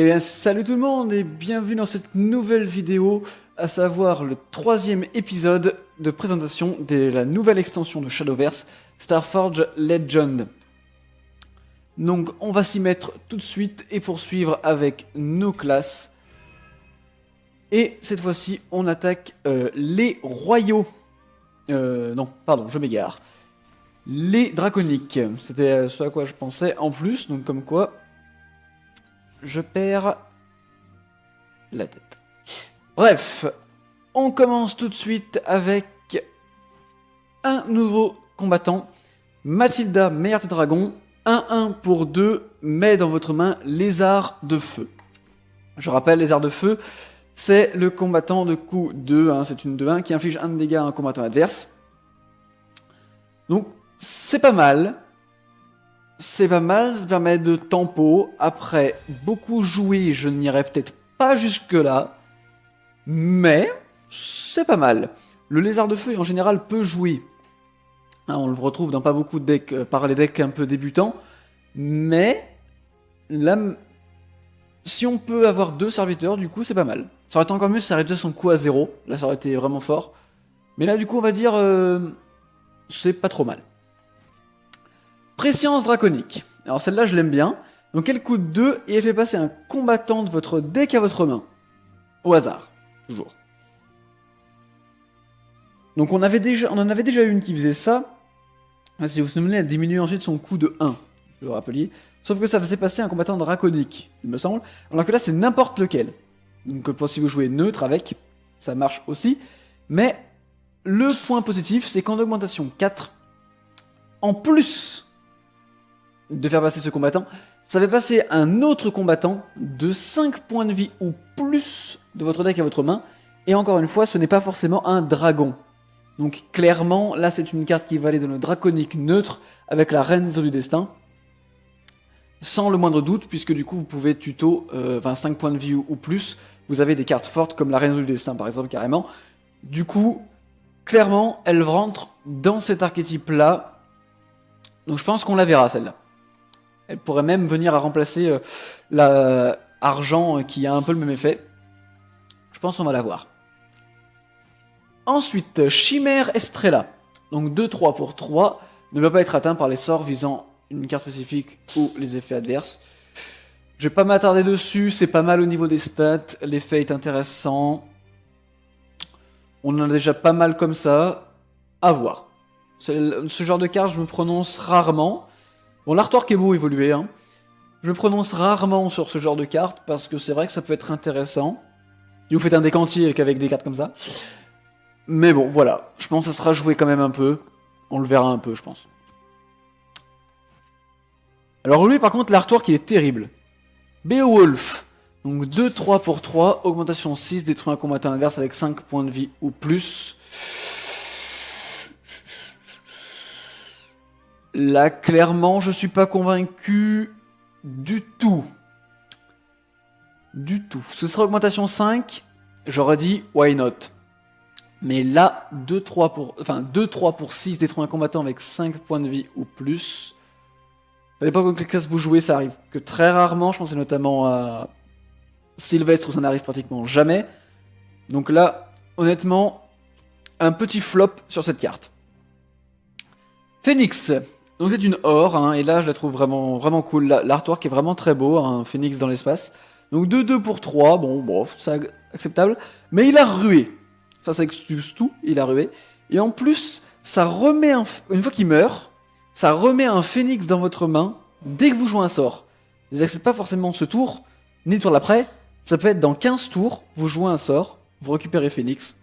Eh bien, salut tout le monde et bienvenue dans cette nouvelle vidéo, à savoir le 3e épisode de présentation de la nouvelle extension de Shadowverse, Starforge Legend. Donc on va s'y mettre tout de suite et poursuivre avec nos classes. Et cette fois-ci, on attaque les royaux. Non, pardon, je m'égare. Les draconiques, c'était ce à quoi je pensais en plus, donc comme quoi... je perds la tête. Bref, on commence tout de suite avec un nouveau combattant. Mathilda, meilleur des dragons. 1-1 pour 2, met dans votre main lézard de feu. Je rappelle, lézard de feu, c'est le combattant de coup 2, hein, c'est une 2-1 qui inflige 1 de dégâts à un combattant adverse. Donc, c'est pas mal. C'est pas mal, ça permet de tempo. Après, beaucoup joué, je n'irai peut-être pas jusque-là. Mais, c'est pas mal. Le lézard de feu, en général, peut jouer. Hein, on le retrouve dans pas beaucoup de decks, par les decks un peu débutants. Mais, là, si on peut avoir 2 serviteurs, du coup, c'est pas mal. Ça aurait été encore mieux si ça réduisait son coût à 0. Là, ça aurait été vraiment fort. Mais là, du coup, on va dire... c'est pas trop mal. Préscience draconique. Alors celle-là, je l'aime bien. Donc elle coûte 2 et elle fait passer un combattant de votre deck à votre main. Au hasard. Toujours. Donc on en avait déjà une qui faisait ça. Si vous vous souvenez, elle diminue ensuite son coût de 1. Je le rappeliez. Sauf que ça faisait passer un combattant draconique, il me semble. Alors que là, c'est n'importe lequel. Donc si vous jouez neutre avec, ça marche aussi. Mais le point positif, c'est qu'en augmentation 4, en plus de faire passer ce combattant, ça fait passer un autre combattant de 5 points de vie ou plus de votre deck à votre main. Et encore une fois, ce n'est pas forcément un dragon. Donc clairement, là c'est une carte qui va aller dans le draconique neutre avec la reine du destin. Sans le moindre doute, puisque du coup vous pouvez tuto 5 points de vie ou plus. Vous avez des cartes fortes comme la reine du destin par exemple, carrément. Du coup, clairement, elle rentre dans cet archétype-là. Donc je pense qu'on la verra celle-là. Elle pourrait même venir à remplacer la argent qui a un peu le même effet. Je pense qu'on va la voir. Ensuite, Chimère Estrella. Donc 2-3 pour 3. Ne doit pas être atteint par les sorts visant une carte spécifique ou les effets adverses. Je vais pas m'attarder dessus, c'est pas mal au niveau des stats. L'effet est intéressant. On en a déjà pas mal comme ça. À voir. Ce genre de carte, je me prononce rarement. Bon, l'artwork est beau évolué, hein. Je me prononce rarement sur ce genre de cartes parce que c'est vrai que ça peut être intéressant. Si vous faites un deck entier avec des cartes comme ça. Mais bon, voilà. Je pense que ça sera joué quand même un peu. On le verra un peu, je pense. Alors lui, par contre, l'artwork, il est terrible. Beowulf. Donc 2-3 pour 3. Augmentation 6. Détruit un combattant adverse avec 5 points de vie ou plus. Là, clairement, je suis pas convaincu du tout. Du tout. Ce serait augmentation 5, j'aurais dit why not. Mais là, 2-3 pour 6, détruire un combattant avec 5 points de vie ou plus. Ça dépend de quelle classe vous jouez, ça arrive que très rarement. Je pensais notamment à Sylvestre où ça n'arrive pratiquement jamais. Donc là, honnêtement, un petit flop sur cette carte. Phoenix. Donc c'est une or, hein, et là je la trouve vraiment cool. L'artwork est vraiment très beau, un phénix dans l'espace. Donc 2-2 pour 3, bon, c'est acceptable. Mais il a rué. Ça excuse tout, il a rué. Et en plus, ça remet une fois qu'il meurt, ça remet un phénix dans votre main dès que vous jouez un sort. C'est-à-dire que c'est pas forcément ce tour, ni le tour d'après. Ça peut être dans 15 tours, vous jouez un sort, vous récupérez phénix.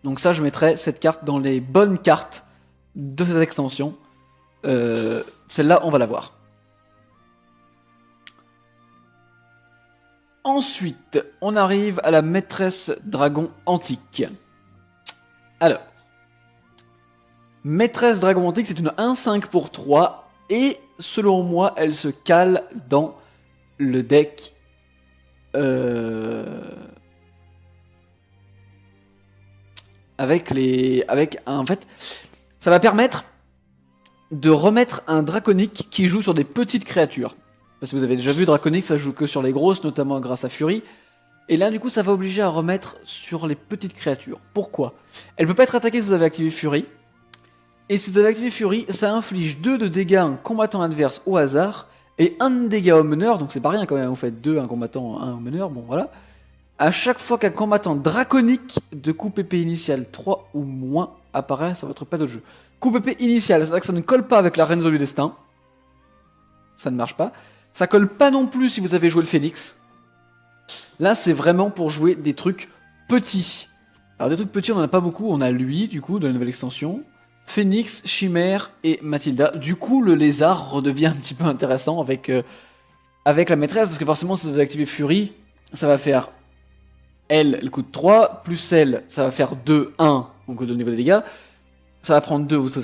Donc ça, je mettrais cette carte dans les bonnes cartes de cette extension. Celle-là, on va la voir. Ensuite, on arrive à la maîtresse dragon antique. Alors, maîtresse dragon antique, c'est une 1-5 pour 3. Et selon moi, elle se cale dans le deck. En fait, ça va permettre de remettre un draconique qui joue sur des petites créatures. Parce que vous avez déjà vu, Draconic, ça joue que sur les grosses, notamment grâce à Fury. Et là, du coup, ça va obliger à remettre sur les petites créatures. Pourquoi? Elle peut pas être attaquée si vous avez activé Fury. Et si vous avez activé Fury, ça inflige 2 de dégâts à un combattant adverse au hasard, et 1 de dégâts au meneur, donc c'est pas rien quand même, vous faites 2 à un combattant, 1 au meneur, bon voilà. À chaque fois qu'un combattant draconique de coupe épée initiale 3 ou moins apparaît sur votre plateau de jeu. Coupe épée initiale, c'est-à-dire que ça ne colle pas avec la Renzo du Destin. Ça ne marche pas. Ça colle pas non plus si vous avez joué le Phénix. Là, c'est vraiment pour jouer des trucs petits. Alors des trucs petits, on en a pas beaucoup. On a lui, du coup, de la nouvelle extension. Phénix, Chimère et Mathilda. Du coup, le lézard redevient un petit peu intéressant avec la maîtresse, parce que forcément, si vous activez Fury, ça va faire... Elle coûte 3, plus elle, ça va faire 2, 1, donc au niveau des dégâts. Ça va prendre 2, vous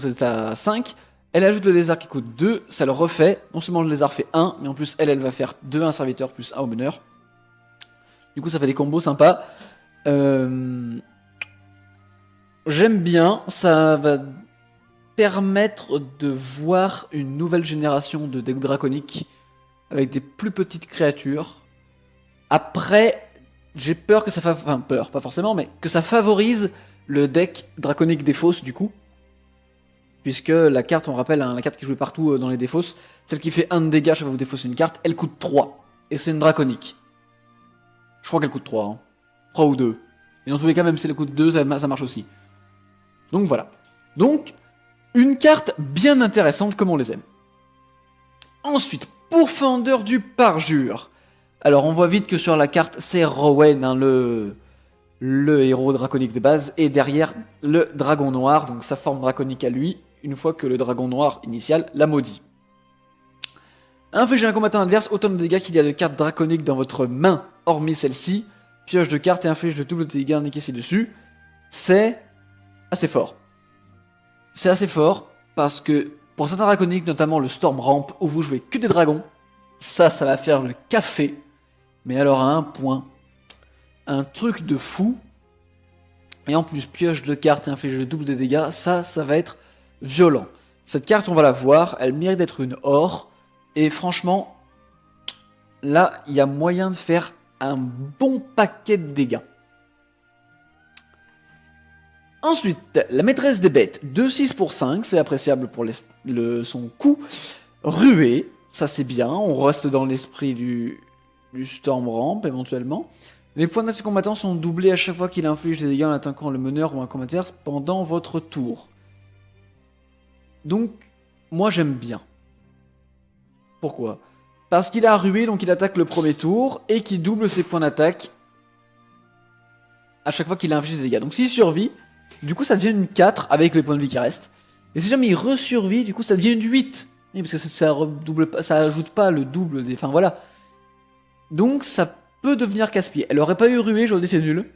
êtes à 5. Elle ajoute le lézard qui coûte 2, ça le refait. Non seulement le lézard fait 1, mais en plus, elle va faire 2 à un serviteur plus 1 au meneur. Du coup, ça fait des combos sympas. J'aime bien, ça va permettre de voir une nouvelle génération de decks draconiques avec des plus petites créatures. Après, j'ai peur que ça enfin peur, pas forcément, mais que ça favorise le deck draconique des fosses du coup. Puisque la carte, on rappelle, hein, la carte qui est jouée partout dans les défausses, celle qui fait 1 de dégâts chaque fois que vous défaussez une carte, elle coûte 3. Et c'est une draconique. Je crois qu'elle coûte 3. Hein. 3 ou 2. Et dans tous les cas, même si elle coûte 2, ça marche aussi. Donc voilà. Donc, une carte bien intéressante comme on les aime. Ensuite, Pourfendeur du Parjure. Alors on voit vite que sur la carte, c'est Rowan, hein, le héros draconique de base, et derrière, le dragon noir, donc sa forme draconique à lui, une fois que le dragon noir initial l'a maudit. Infligez à un combattant adverse autant de dégâts qu'il y a de cartes draconiques dans votre main, hormis celle-ci. Pioche de cartes et inflige le double de dégâts indiqués ci-dessus. C'est assez fort. C'est assez fort parce que pour certains draconiques, notamment le Storm Ramp, où vous jouez que des dragons, ça va faire le café. Mais alors à un point, un truc de fou. Et en plus, pioche de cartes et inflige le double de dégâts, ça va être violent. Cette carte, on va la voir, elle mérite d'être une or. Et franchement, là, il y a moyen de faire un bon paquet de dégâts. Ensuite, la maîtresse des bêtes, 2-6 pour 5, c'est appréciable pour son coup. Ruée, ça c'est bien, on reste dans l'esprit du Storm Ramp éventuellement. Les points d'action combattant sont doublés à chaque fois qu'il inflige des dégâts en attaquant le meneur ou un combattant adverse pendant votre tour. Donc, moi j'aime bien. Pourquoi? Parce qu'il a rué, donc il attaque le premier tour, et qu'il double ses points d'attaque à chaque fois qu'il inflige des dégâts. Donc s'il survit, du coup ça devient une 4 avec les points de vie qui restent. Et si jamais il resurvit, du coup ça devient une 8. Oui, parce que ça ajoute pas le double des... Enfin voilà. Donc ça peut devenir casse-pied. Elle aurait pas eu rué, j'aurais dit c'est nul.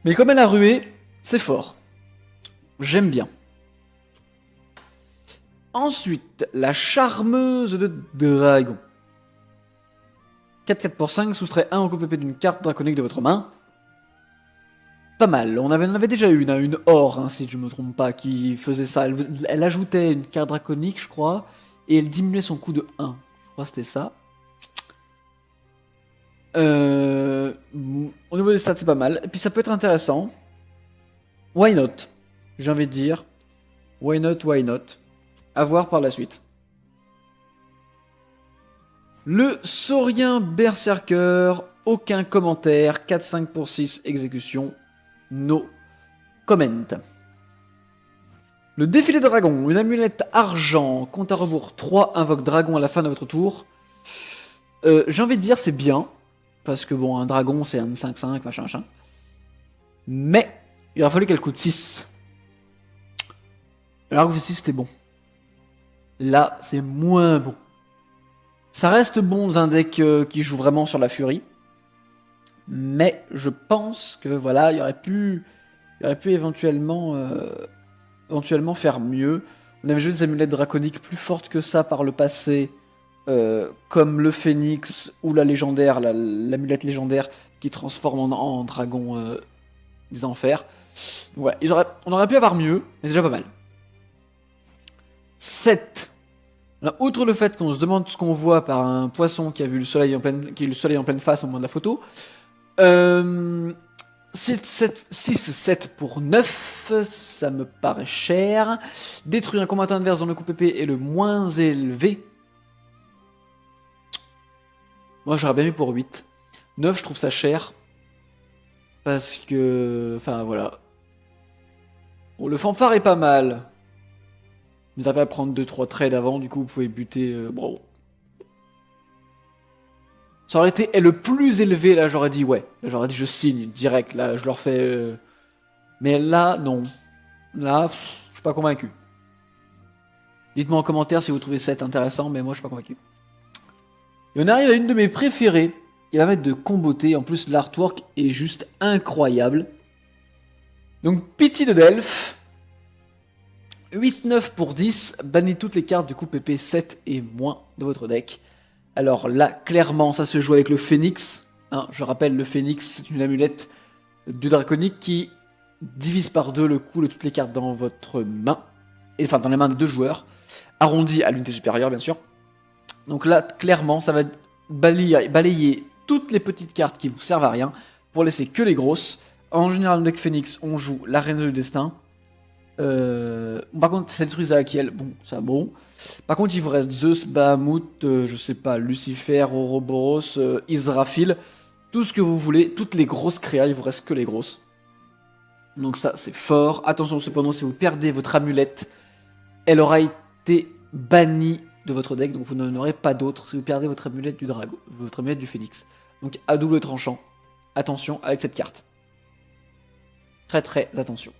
Mais comme elle a rué, c'est fort. J'aime bien. Ensuite, la charmeuse de dragon. 4-4 pour 5, soustrait 1 au coup PP d'une carte draconique de votre main. Pas mal, on en avait déjà une or, hein, si je me trompe pas, qui faisait ça. Elle ajoutait une carte draconique, je crois, et elle diminuait son coût de 1. Je crois que c'était ça. Au niveau des stats, c'est pas mal. Et puis ça peut être intéressant. Why not? J'ai envie de dire. Why not, why not? À voir par la suite. Le Saurien Berserker, aucun commentaire, 4-5 pour 6, exécution, no comment. Le défilé de dragon, une amulette argent, compte à rebours 3, invoque dragon à la fin de votre tour. J'ai envie de dire c'est bien, parce que bon, un dragon c'est un 5-5, machin. Mais, il aurait fallu qu'elle coûte 6. Alors que 6 c'était bon. Là, c'est moins bon. Ça reste bon dans un deck qui joue vraiment sur la furie. Mais je pense que voilà, il aurait pu éventuellement faire mieux. On avait joué des amulettes draconiques plus fortes que ça par le passé, comme le Phénix ou la légendaire, l'amulette légendaire qui transforme en dragon des enfers. Ouais, on aurait pu avoir mieux, mais c'est déjà pas mal. 7. Alors, outre le fait qu'on se demande ce qu'on voit par un poisson qui a vu le soleil en pleine face au moment de la photo, 6-7 pour 9, ça me paraît cher. Détruire un combattant adverse dont le coup PP est le moins élevé. Moi j'aurais bien mis pour 8. 9 je trouve ça cher. Parce que... Enfin voilà. Bon, le fanfare est pas mal. Vous avez à prendre 2-3 trades avant, du coup vous pouvez buter... bon. Ça aurait été le plus élevé, là j'aurais dit ouais. Là j'aurais dit je signe direct, là je leur fais... Mais là, non. Là, je suis pas convaincu. Dites-moi en commentaire si vous trouvez ça intéressant, mais moi je suis pas convaincu. Et on arrive à une de mes préférées. Il va mettre de comboté, en plus l'artwork est juste incroyable. Donc Pitié de Delphes. 8-9 pour 10, bannez toutes les cartes du coup PP 7 et moins de votre deck. Alors là, clairement, ça se joue avec le Phénix. Hein, je rappelle, le Phénix, c'est une amulette du draconique qui divise par 2 le coût de toutes les cartes dans votre main. Et, enfin, dans les mains des deux joueurs. Arrondi à l'unité supérieure, bien sûr. Donc là, clairement, ça va balayer toutes les petites cartes qui vous servent à rien pour laisser que les grosses. En général, dans le deck Phénix, on joue la Reine du Destin. Par contre, ça détruit Zahakiel, bon, ça bon. Par contre, il vous reste Zeus, Bahamut, je sais pas, Lucifer, Ouroboros, Israfil, tout ce que vous voulez, toutes les grosses créas, il vous reste que les grosses. Donc ça, c'est fort. Attention cependant, si vous perdez votre amulette, elle aura été bannie de votre deck, donc vous n'en aurez pas d'autre si vous perdez votre amulette du dragon, votre amulette du Phénix. Donc à double tranchant, attention avec cette carte. Très attention.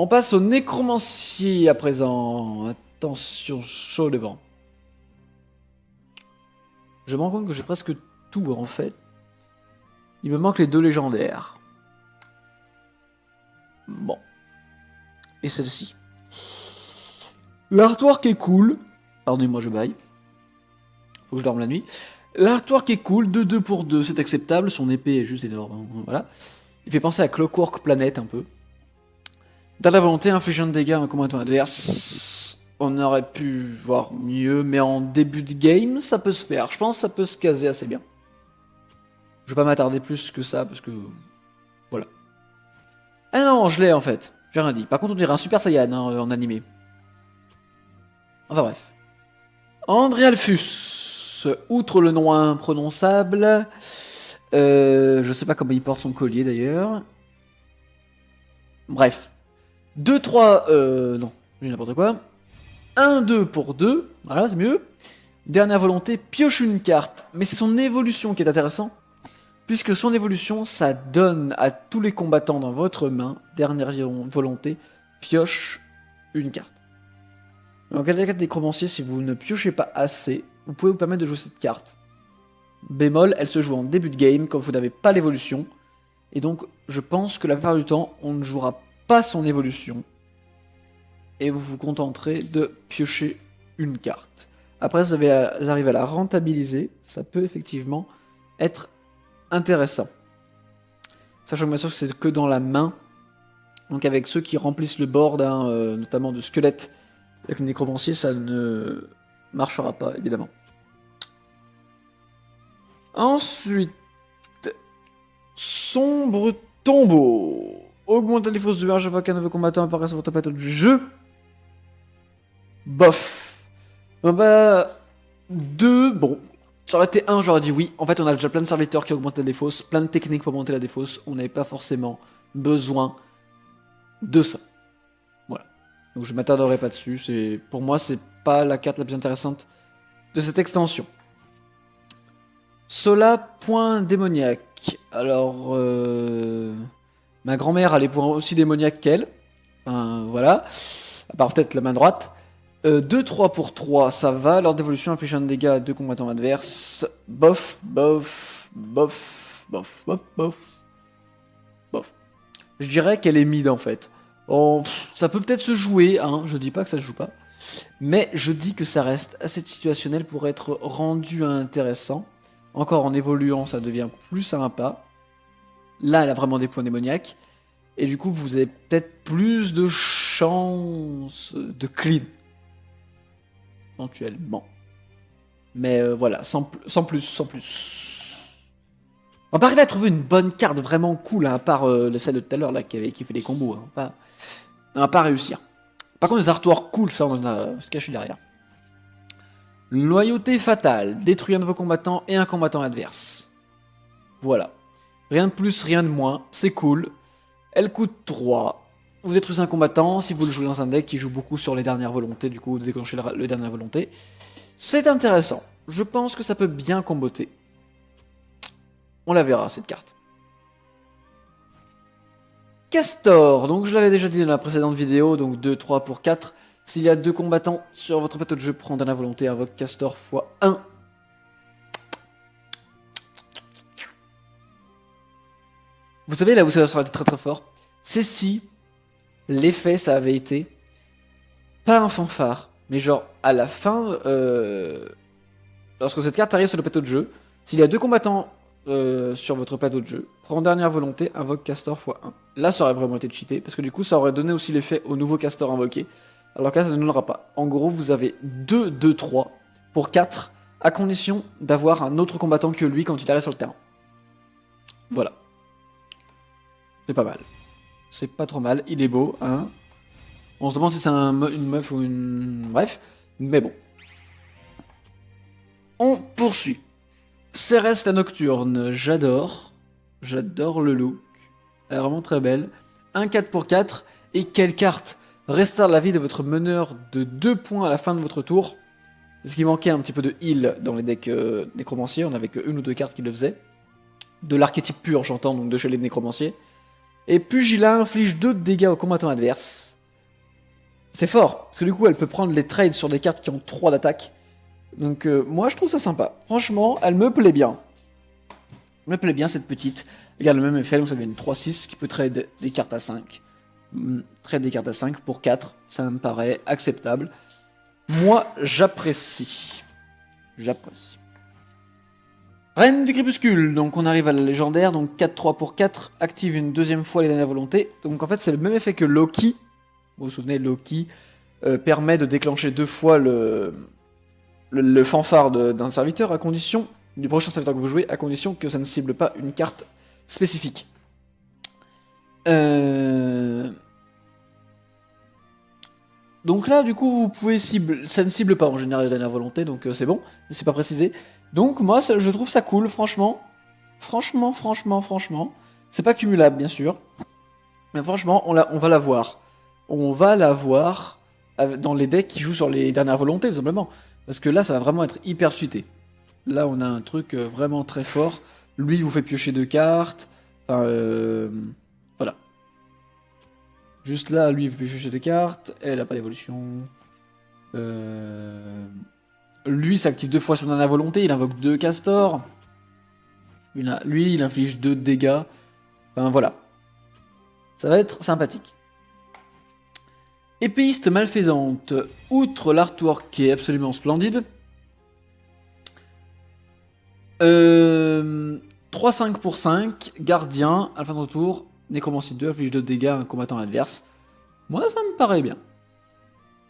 On passe au nécromancier à présent. Attention, chaud devant. Je me rends compte que j'ai presque tout en fait. Il me manque les 2 légendaires. Bon. Et celle-ci. L'artwork est cool. Pardonnez-moi, je baille. Faut que je dorme la nuit. L'artwork est cool. 2-2 pour 2, c'est acceptable. Son épée est juste énorme. Voilà. Il fait penser à Clockwork Planet un peu. Dans la volonté, infligeant de dégâts à un combattant adverse, on aurait pu voir mieux, mais en début de game, ça peut se faire. Je pense que ça peut se caser assez bien. Je vais pas m'attarder plus que ça, parce que... Voilà. Ah non, je l'ai en fait. J'ai rien dit. Par contre, on dirait un Super Saiyan hein, en animé. Enfin bref. Andréalphus. Outre le nom imprononçable, je sais pas comment il porte son collier d'ailleurs. Bref. 2-3, non, j'ai n'importe quoi. 1-2 pour 2, voilà, c'est mieux. Dernière volonté, pioche une carte. Mais c'est son évolution qui est intéressant. Puisque son évolution, ça donne à tous les combattants dans votre main, dernière volonté, pioche une carte. Dans le cas des nécromanciers, si vous ne piochez pas assez, vous pouvez vous permettre de jouer cette carte. Bémol, elle se joue en début de game, quand vous n'avez pas l'évolution. Et donc, je pense que la plupart du temps, on ne jouera pas son évolution. Et vous vous contenterez de piocher une carte. Après, vous arrivez à la rentabiliser. Ça peut effectivement être intéressant. Sachant que bien sûr, c'est que dans la main. Donc avec ceux qui remplissent le board, hein, notamment de squelettes, avec le nécromancier, ça ne marchera pas, évidemment. Ensuite, sombre tombeau. Augmentez les fausses de verge avant qu'un nouveau combattant apparaisse sur votre plateau de jeu. Bof. Bah, 2, bon. Ça aurait été 1, j'aurais dit oui. En fait, on a déjà plein de serviteurs qui augmentent la défausse, plein de techniques pour augmenter la défausse. On n'avait pas forcément besoin de ça. Voilà. Donc je m'attarderai pas dessus. Pour moi, c'est pas la carte la plus intéressante de cette extension. Sola, point démoniaque. Alors, ma grand-mère a les points aussi démoniaques qu'elle. Voilà. À part peut-être la main droite. 2-3 pour 3, ça va. Lors d'évolution, inflige un dégât à 2 combattants adverses. Bof, bof, bof, bof, bof, bof. Bof. Je dirais qu'elle est mid en fait. Oh, ça peut peut-être se jouer, hein. Je dis pas que ça se joue pas. Mais je dis que ça reste assez situationnel pour être rendu intéressant. Encore en évoluant, ça devient plus sympa. Là, elle a vraiment des points démoniaques. Et du coup, vous avez peut-être plus de chances de clean. éventuellement. Mais voilà, sans plus. On va arriver à trouver une bonne carte vraiment cool, hein, à part celle de tout à l'heure là qui fait des combos. Hein, on va pas réussir. Par contre, les artworks cool, ça on en a se caché derrière. Loyauté fatale, détruit un de vos combattants et un combattant adverse. Voilà. Rien de plus, rien de moins, c'est cool. Elle coûte 3. Vous détruisez un combattant, si vous le jouez dans un deck qui joue beaucoup sur les dernières volontés, du coup vous déclenchez le dernière volonté. C'est intéressant, je pense que ça peut bien comboter. On la verra cette carte. Castor, donc je l'avais déjà dit dans la précédente vidéo, donc 2, 3 pour 4. S'il y a 2 combattants sur votre plateau de jeu, prends dernière volonté, invoque Castor x1. Vous savez là où ça aurait été très très fort, c'est si l'effet ça avait été pas un fanfare, mais genre à la fin, lorsque cette carte arrive sur le plateau de jeu, s'il y a 2 combattants sur votre plateau de jeu, prends dernière volonté, invoque Castor x1. Là ça aurait vraiment été cheaté, parce que du coup ça aurait donné aussi l'effet au nouveau Castor invoqué, alors que là ça ne donnera pas. En gros vous avez 2, 2, 3 pour 4, à condition d'avoir un autre combattant que lui quand il arrive sur le terrain. Voilà. C'est pas mal. C'est pas trop mal, il est beau, hein. On se demande si c'est une meuf ou une... Bref, mais bon. On poursuit. Cérès la Nocturne, j'adore. J'adore le look. Elle est vraiment très belle. Un 4 pour 4. Et quelle carte! Restart la vie de votre meneur de 2 points à la fin de votre tour. C'est ce qui manquait un petit peu de heal dans les decks nécromanciers. On avait que 1 ou 2 cartes qui le faisaient. De l'archétype pur, j'entends, donc de chez les nécromanciers. Et Pugila inflige 2 de dégâts aux combattants adverses. C'est fort, parce que du coup elle peut prendre les trades sur des cartes qui ont 3 d'attaque. Donc moi je trouve ça sympa. Franchement, elle me plaît bien. Elle me plaît bien cette petite. Elle garde le même effet, donc ça fait une 3-6 qui peut trade des cartes à 5. Trade des cartes à 5 pour 4, ça me paraît acceptable. Moi j'apprécie. J'apprécie. Reine du Crépuscule, donc on arrive à la légendaire, donc 4-3 pour 4, active une deuxième fois les dernières volontés. Donc en fait c'est le même effet que Loki. Vous vous souvenez, Loki permet de déclencher 2 fois le fanfare d'un serviteur à condition, du prochain serviteur que vous jouez, à condition que ça ne cible pas une carte spécifique. Donc là, du coup, vous pouvez cibler, ça ne cible pas en général les dernières volontés, donc c'est bon, mais c'est pas précisé. Donc moi, je trouve ça cool, franchement. Franchement. C'est pas cumulable, bien sûr. Mais franchement, on va la voir. On va la voir dans les decks qui jouent sur les dernières volontés, tout simplement. Parce que là, ça va vraiment être hyper cheaté. Là, on a un truc vraiment très fort. Lui, il vous fait piocher 2 cartes. Enfin, voilà. Juste là, lui, il vous fait piocher 2 cartes. Elle a pas d'évolution. Lui, ça active 2 fois son dernière volonté. Il invoque 2 castors. Lui, il inflige 2 dégâts. Enfin, voilà. Ça va être sympathique. Épéiste malfaisante, outre l'artwork qui est absolument splendide, 3-5 pour 5, gardien, à la fin de tour, nécromancie 2, afflige 2 dégâts à un combattant adverse. Moi ça me paraît bien.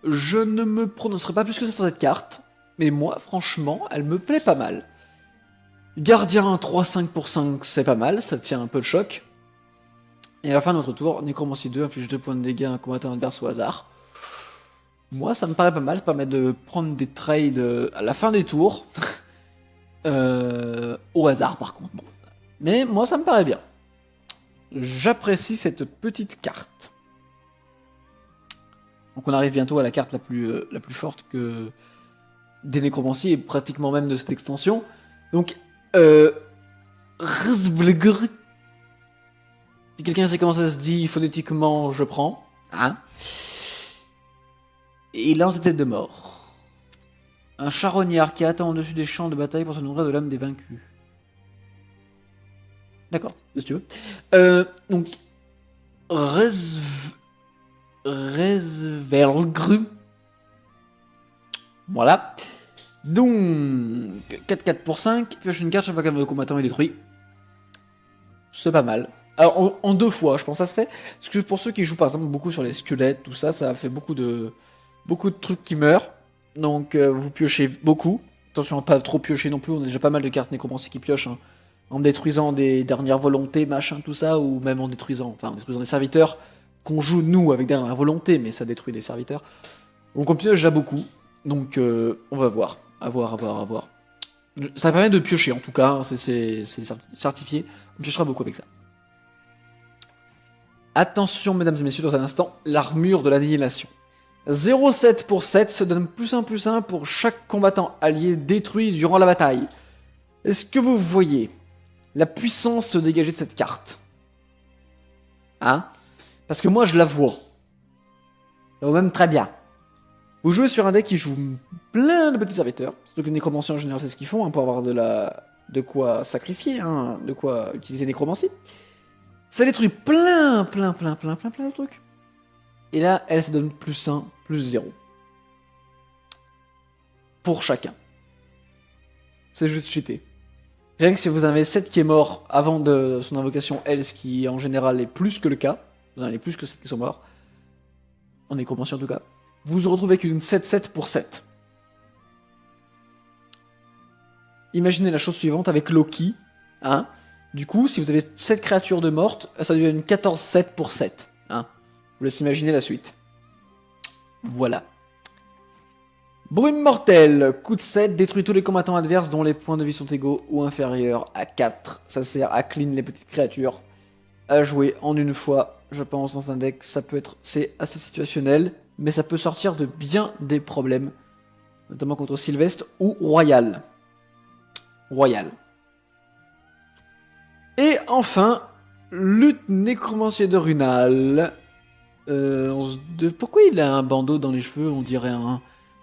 Je ne me prononcerai pas plus que ça sur cette carte, mais moi franchement elle me plaît pas mal. Gardien 3-5 pour 5, c'est pas mal, ça tient un peu le choc. Et à la fin de notre tour, Nécromancie 2 inflige 2 points de dégâts à un combattant adverse au hasard. Moi, ça me paraît pas mal, ça permet de prendre des trades à la fin des tours. Au hasard, par contre. Bon. Mais moi, ça me paraît bien. J'apprécie cette petite carte. Donc on arrive bientôt à la carte la plus forte que des nécromanciers, et pratiquement même de cette extension. Donc, Rzvlgr. Si quelqu'un sait comment ça se dit phonétiquement, je prends. Hein. Et il lance des têtes de mort. Un charognard qui attend au-dessus des champs de bataille pour se nourrir de l'âme des vaincus. D'accord, si tu veux. Donc, Rzvlgr. Voilà. Donc, 4-4 pour 5. Pioche une carte, chaque fois qu'un combattant est détruit. C'est pas mal. Alors, en 2 fois, je pense que ça se fait. Parce que pour ceux qui jouent par exemple beaucoup sur les squelettes, tout ça, ça fait beaucoup de trucs qui meurent. Donc vous piochez beaucoup. Attention à pas trop piocher non plus, on a déjà pas mal de cartes nécromancie qui piochent. Hein. En détruisant des dernières volontés, machin, tout ça, ou même en détruisant des serviteurs qu'on joue nous avec dernière volonté, mais ça détruit des serviteurs. Donc on pioche déjà beaucoup. Donc on va voir. À voir. Ça permet de piocher en tout cas, hein, c'est certifié. On piochera beaucoup avec ça. Attention mesdames et messieurs, dans un instant, l'armure de l'annihilation. 0,7 pour 7 se donne +1/+1 pour chaque combattant allié détruit durant la bataille. Est-ce que vous voyez la puissance se dégager de cette carte? Hein? Parce que moi je la vois. Ça vaut même très bien. Vous jouez sur un deck qui joue plein de petits serviteurs. Surtout que les nécromanciens en général c'est ce qu'ils font hein, pour avoir de quoi sacrifier, hein, de quoi utiliser nécromancie. Ça détruit plein de trucs. Et là, elle se donne +1, +0. Pour chacun. C'est juste cheaté. Rien que si vous avez 7 qui est mort avant de son invocation, elle, ce qui en général est plus que le cas, vous en avez plus que 7 qui sont morts, en nécromancie en tout cas, vous vous retrouvez avec une 7-7 pour 7. Imaginez la chose suivante avec Loki, hein. Du coup, si vous avez 7 créatures de mortes, ça devient une 14-7 pour 7, hein. Je vous laisse imaginer la suite. Voilà. Brume mortelle, coup de 7, détruit tous les combattants adverses dont les points de vie sont égaux ou inférieurs à 4. Ça sert à clean les petites créatures. À jouer en une fois, je pense, dans un deck, ça peut être... C'est assez situationnel, mais ça peut sortir de bien des problèmes. Notamment contre Sylvestre ou Royal. Royal. Et enfin, lutte nécromancier de Runal. Pourquoi il a un bandeau dans les cheveux? On dirait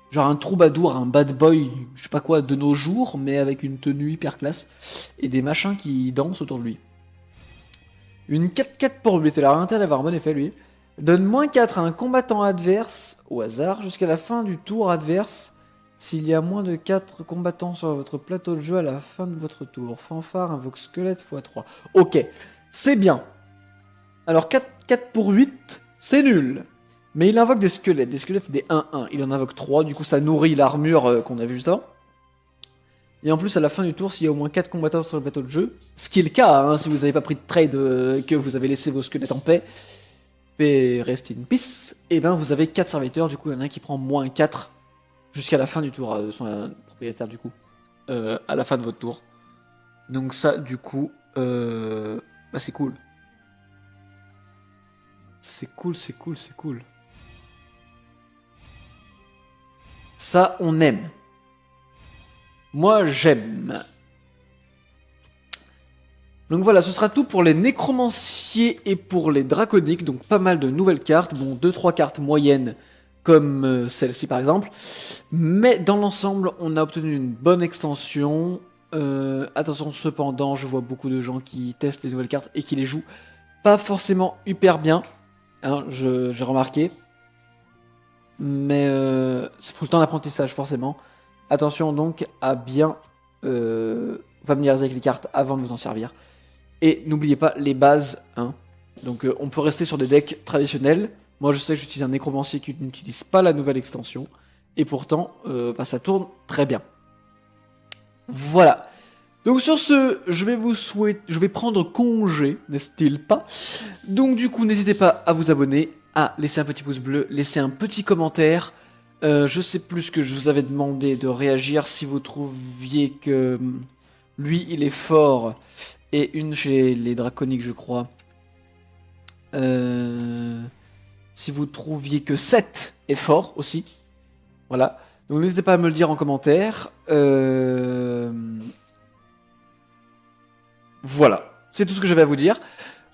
genre un troubadour, un bad boy, je sais pas quoi, de nos jours, mais avec une tenue hyper classe et des machins qui dansent autour de lui. Une 4-4 pour 8, elle a intérêt d'avoir un bon effet lui. Donne -4 à un combattant adverse au hasard jusqu'à la fin du tour adverse s'il y a moins de 4 combattants sur votre plateau de jeu à la fin de votre tour. Fanfare invoque squelette x3. Ok, c'est bien. Alors 4 pour 8, c'est nul. Mais il invoque des squelettes. Des squelettes, c'est des 1-1. Il en invoque 3, du coup ça nourrit l'armure qu'on a vu juste avant. Et en plus, à la fin du tour, s'il y a au moins 4 combattants sur le plateau de jeu, ce qui est le cas, hein, si vous n'avez pas pris de trade, que vous avez laissé vos squelettes en paix, et rest in peace, et ben vous avez 4 serviteurs, du coup il y en a un qui prend -4 jusqu'à la fin du tour de son propriétaire, du coup, à la fin de votre tour. Donc ça, du coup, bah, c'est cool. C'est cool. Ça, on aime. Moi, j'aime. Donc voilà, ce sera tout pour les nécromanciers et pour les draconiques. Donc pas mal de nouvelles cartes. Bon, 2-3 cartes moyennes comme celle-ci par exemple. Mais dans l'ensemble, on a obtenu une bonne extension. Attention cependant, je vois beaucoup de gens qui testent les nouvelles cartes et qui les jouent pas forcément hyper bien. Hein, j'ai remarqué. Mais c'est tout le temps d'apprentissage forcément. Attention donc à bien familiariser avec les cartes avant de vous en servir. Et n'oubliez pas les bases. Hein. Donc on peut rester sur des decks traditionnels. Moi je sais que j'utilise un nécromancier qui n'utilise pas la nouvelle extension. Et pourtant bah, ça tourne très bien. Voilà. Donc sur ce, je vais prendre congé, n'est-ce pas? Donc du coup, n'hésitez pas à vous abonner, à laisser un petit pouce bleu, laisser un petit commentaire. Je sais plus ce que je vous avais demandé de réagir si vous trouviez que lui, il est fort. Et une chez les draconiques, je crois. Si vous trouviez que 7 est fort aussi. Voilà. Donc n'hésitez pas à me le dire en commentaire. Voilà, c'est tout ce que j'avais à vous dire.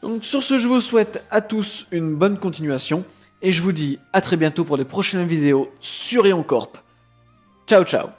Donc sur ce, je vous souhaite à tous une bonne continuation. Et je vous dis à très bientôt pour les prochaines vidéos sur Ion Corp. Ciao ciao.